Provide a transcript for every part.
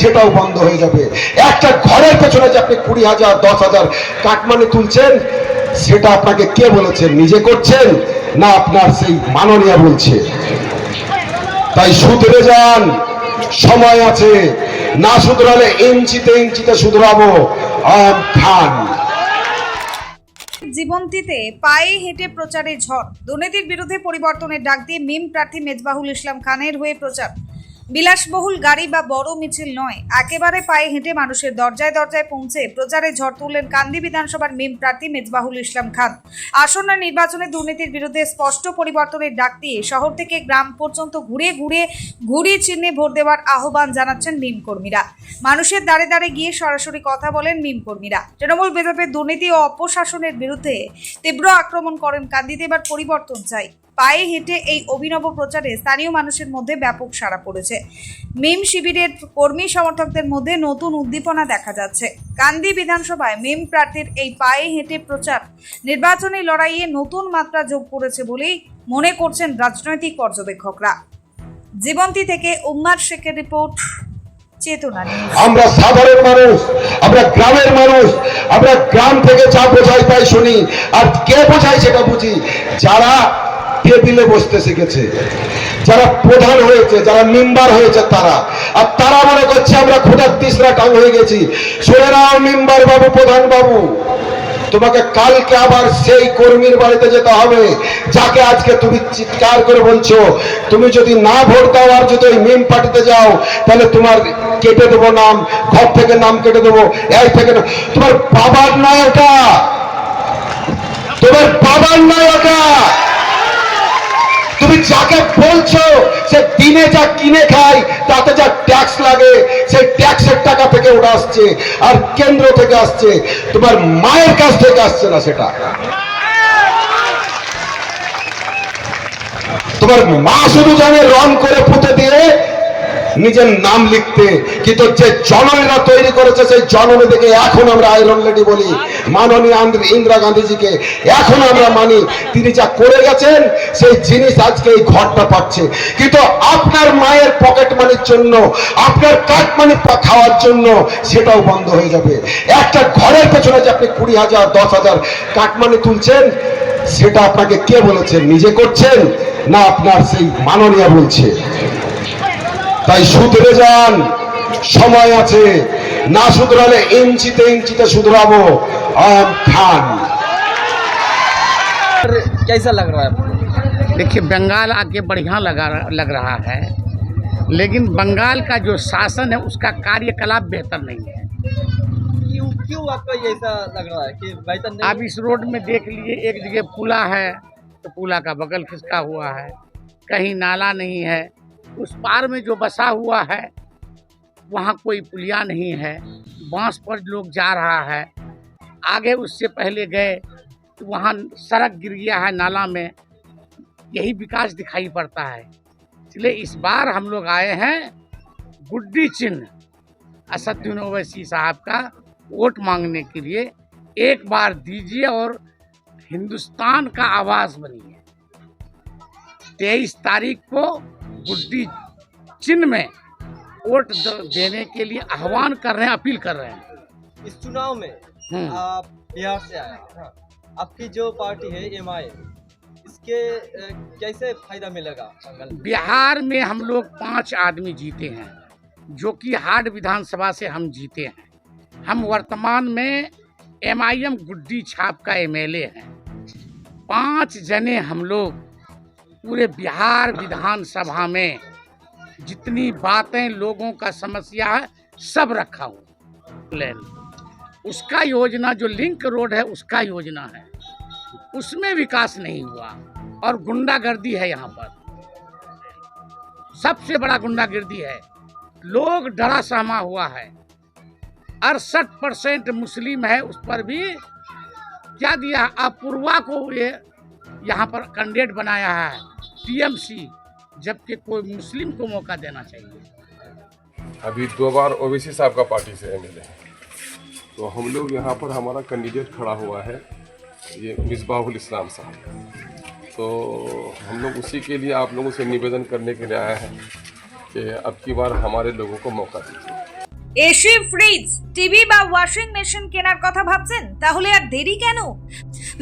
সেটাও বন্ধ হয়ে যাবে। একটা ঘরের পেছনে যে আপনি 20,000 10,000 কাটমানি তুলছেন, সেটা আপনাকে কে বলেছেন? নিজে করছেন না আপনার সেই মাননীয় বলছে? তাই শুধরে যান, সময় আছে। না শুধরালে ইঞ্চিতে ইঞ্চিতে শুধরাবো। আম খান। জীবন্তীতে পায়ে হেঁটে প্রচারে ঝড়। দুর্নীতির বিরুদ্ধে পরিবর্তনের ডাক দিয়ে মিম প্রার্থী মেজবাহুল ইসলাম খানের হয়ে প্রচার। বিলাসবহুল গাড়ি বা বড় মিছিল নয়, একেবারে পায়ে হেঁটে মানুষের দরজায় দরজায় পৌঁছে প্রচারে ঝড় তুললেন কান্দি বিধানসভার মিম প্রার্থী মেজবাহুল ইসলাম খান। আসন্ন নির্বাচনে দুর্নীতির বিরুদ্ধে স্পষ্ট পরিবর্তনের ডাক দিয়ে শহর থেকে গ্রাম পর্যন্ত ঘুরিয়ে চিহ্নে ভোট দেওয়ার আহ্বান জানাচ্ছেন মিম কর্মীরা। মানুষের দ্বারে দ্বারে গিয়ে সরাসরি কথা বলেন মিম কর্মীরা। তৃণমূল বিজেপির দুর্নীতি ও অপশাসনের বিরুদ্ধে তীব্র আক্রমণ করেন। কান্দিতে এবার পরিবর্তন চাই। পায়ে হেঁটে এই অভিনব প্রচারে স্থানীয় মানুষের মধ্যে ব্যাপক সাড়া পড়েছে। মিম শিবিরের কর্মী সমর্থকদের মধ্যে নতুন উদ্দীপনা দেখা যাচ্ছে। কান্দি বিধানসভায় মিম প্রার্থীর এই পায়ে হেঁটে প্রচার নির্বাচনী লড়াইয়ে নতুন মাত্রা যোগ করেছে বলেই মনে করছেন রাজনৈতিক পর্যবেক্ষকরা। জীবন্তী থেকে উম্মার শেখের রিপোর্ট, চেতনা নিউজ। আমরা সাধারণ মানুষ, আমরা গ্রামের মানুষ, আমরা গ্রাম থেকে যা বোঝাই তাই শুনি। আর কে বোঝাই সেটা বুঝি। যারা টেবিলে বসতে শিখেছে, যারা প্রধান হয়েছে, যারা মেম্বার হয়েছে, তারা। আর তারা মনে করছে আমরা খোঁজার তিসরা টাং হয়ে গেছি। শুনে নাও মেম্বার বাবু, প্রধান বাবু, তোমাকে কালকে আবার সেই কর্মীর বাড়িতে যেতে হবে যাকে আজকে তুমি চিৎকার করে বলছো। তুমি যদি না ভোট দাও আর যদি ওই মেম পার্টিতে যাও, তাহলে তোমার কেটে দেবো নাম, ঘর থেকে নাম কেটে দেবো। এই থেকে না, তোমার বাবার নয় ওটা, তোমার বাবার নয় ওটা। তুমি যাকে বলছো সে দিনে যা কিনে খায়, তাতে যা ট্যাক্স লাগে, সেই ট্যাক্সের টাকা থেকে ওটা আসছে, আর কেন্দ্র থেকে আসছে, তোমার মায়ের কাছ থেকে আসছে না। সেটা তোমার মা শুধু জানে রং করে পুঁতে দিয়ে নিজের নাম লিখতে, কিন্তু যে জননীরা তৈরি করেছে সেই জননী থেকে এখন আমরা আয়রন লেডি বলি মাননীয় ইন্দিরা গান্ধীজিকে। এখন আমরা মানি তিনি যা করে গেছেন সেই জিনিস আজকে এই ঘরটা পাচ্ছে। কিন্তু আপনার মায়ের পকেট মানির জন্য, আপনার কাট মানি খাওয়ার জন্য সেটাও বন্ধ হয়ে যাবে। একটা ঘরের পেছনে যে আপনি 20,000 10,000 কাটমানি তুলছেন, সেটা আপনাকে কে বলেছেন? নিজে করছেন না আপনার সেই মাননীয় বলছে? তাই শুধরে যান, সময় আছে। না শুধরালে ইঞ্চিতে ইঞ্চিতে শুধরাবো। আম খান। कैसा लग रहा है आपको? देखिए, बंगाल आके बढ़िया लग रहा है, लेकिन बंगाल का जो शासन है उसका कार्यकलाप बेहतर नहीं है। क्यों आपका ये ऐसा लग रहा है कि बेहतर नहीं? आप इस रोड में देख लीजिए, एक जगह पुला है तो पुला का बगल खिसका हुआ है, कहीं नाला नहीं है, उस पार में जो बसा हुआ है वहाँ कोई पुलिया नहीं है, बांस पर लोग जा रहा है। आगे उससे पहले गए तो वहाँ सड़क गिर गया है नाला में। यही विकास दिखाई पड़ता है। इसलिए इस बार हम लोग आए हैं गुड्डी चिन्ह असदुद्दीन ओवैसी साहब का वोट मांगने के लिए। एक बार दीजिए और हिंदुस्तान का आवाज बनिए। 23 तारीख को गुड्डी चिन्ह में वोट देने के लिए आह्वान कर रहे हैं, अपील कर रहे हैं। इस चुनाव में आप बिहार से आए हैं। आपकी जो पार्टी है एमआई, इसके कैसे फायदा मिलेगा? बिहार में हम लोग 5 आदमी जीते हैं, जो कि हाड़ विधानसभा से हम जीते हैं। हम वर्तमान में एमआईएम गुड्डी छाप का एमएलए हैं। 5 जने हम लोग पूरे बिहार विधानसभा में जितनी बातें लोगों का समस्या है सब रखा हुआ। उसका योजना जो लिंक रोड है उसका योजना है, उसमें विकास नहीं हुआ और गुंडागर्दी है। यहाँ पर सबसे बड़ा गुंडागर्दी है, लोग डरा सहमा हुआ है। 68% मुस्लिम है, उस पर भी क्या दिया, अपूर्वा को ये यहाँ पर कैंडिडेट बनाया है टीएमसी, जबकि कोई मुस्लिम को मौका देना चाहिए। अभी 2 बार ओवैसी साहब का पार्टी से एमएलए है, तो हम लोग यहाँ पर हमारा कैंडिडेट खड़ा हुआ है ये मिसबाहुल इस्लाम साहब। तो हम लोग उसी के लिए आप लोगों से निवेदन करने के लिए आए हैं कि अब की बार हमारे लोगों को मौका दीजिए। এসি, ফ্রিজ, টিভি বা ওয়াশিং মেশিন কেনার কথা ভাবছেন? তাহলে আর দেরি কেন?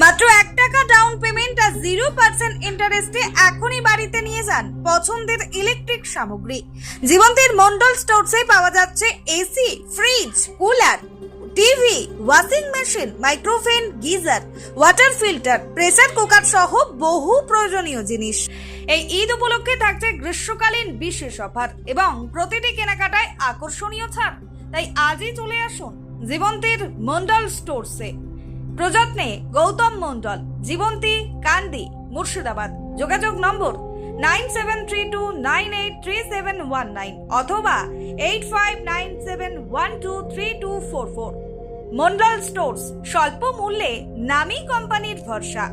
মাত্র 1 টাকা ডাউন পেমেন্ট আর 0% ইন্টারেস্টে এখনই বাড়িতে নিয়ে যান পছন্দের ইলেকট্রিক সামগ্রী। জীবন্তীর মন্ডল স্টোরসে পাওয়া যাচ্ছে AC, fridge, cooler, TV, washing machine, micro oven, geyser, water filter, pressure cooker সহ বহু প্রয়োজনীয় জিনিস। এই ঈদ উপলক্ষে থাকছে গ্রীষ্মকালীন বিশেষ অফার এবং প্রতিটি কেনাকাটায় আকর্ষণীয় ছাড়। তাই আজই চলে আসুন জীবন্তীর মন্ডল স্টোরসে। প্রযত্নে গৌতম মন্ডল, জীবন্তী, কান্দি, মুর্শিদাবাদ। যোগাযোগ নম্বর 9732983719 অথবা 8597123244। মন্ডল স্টোরস, স্বল্প মূল্যে নামী কোম্পানির ভরসা।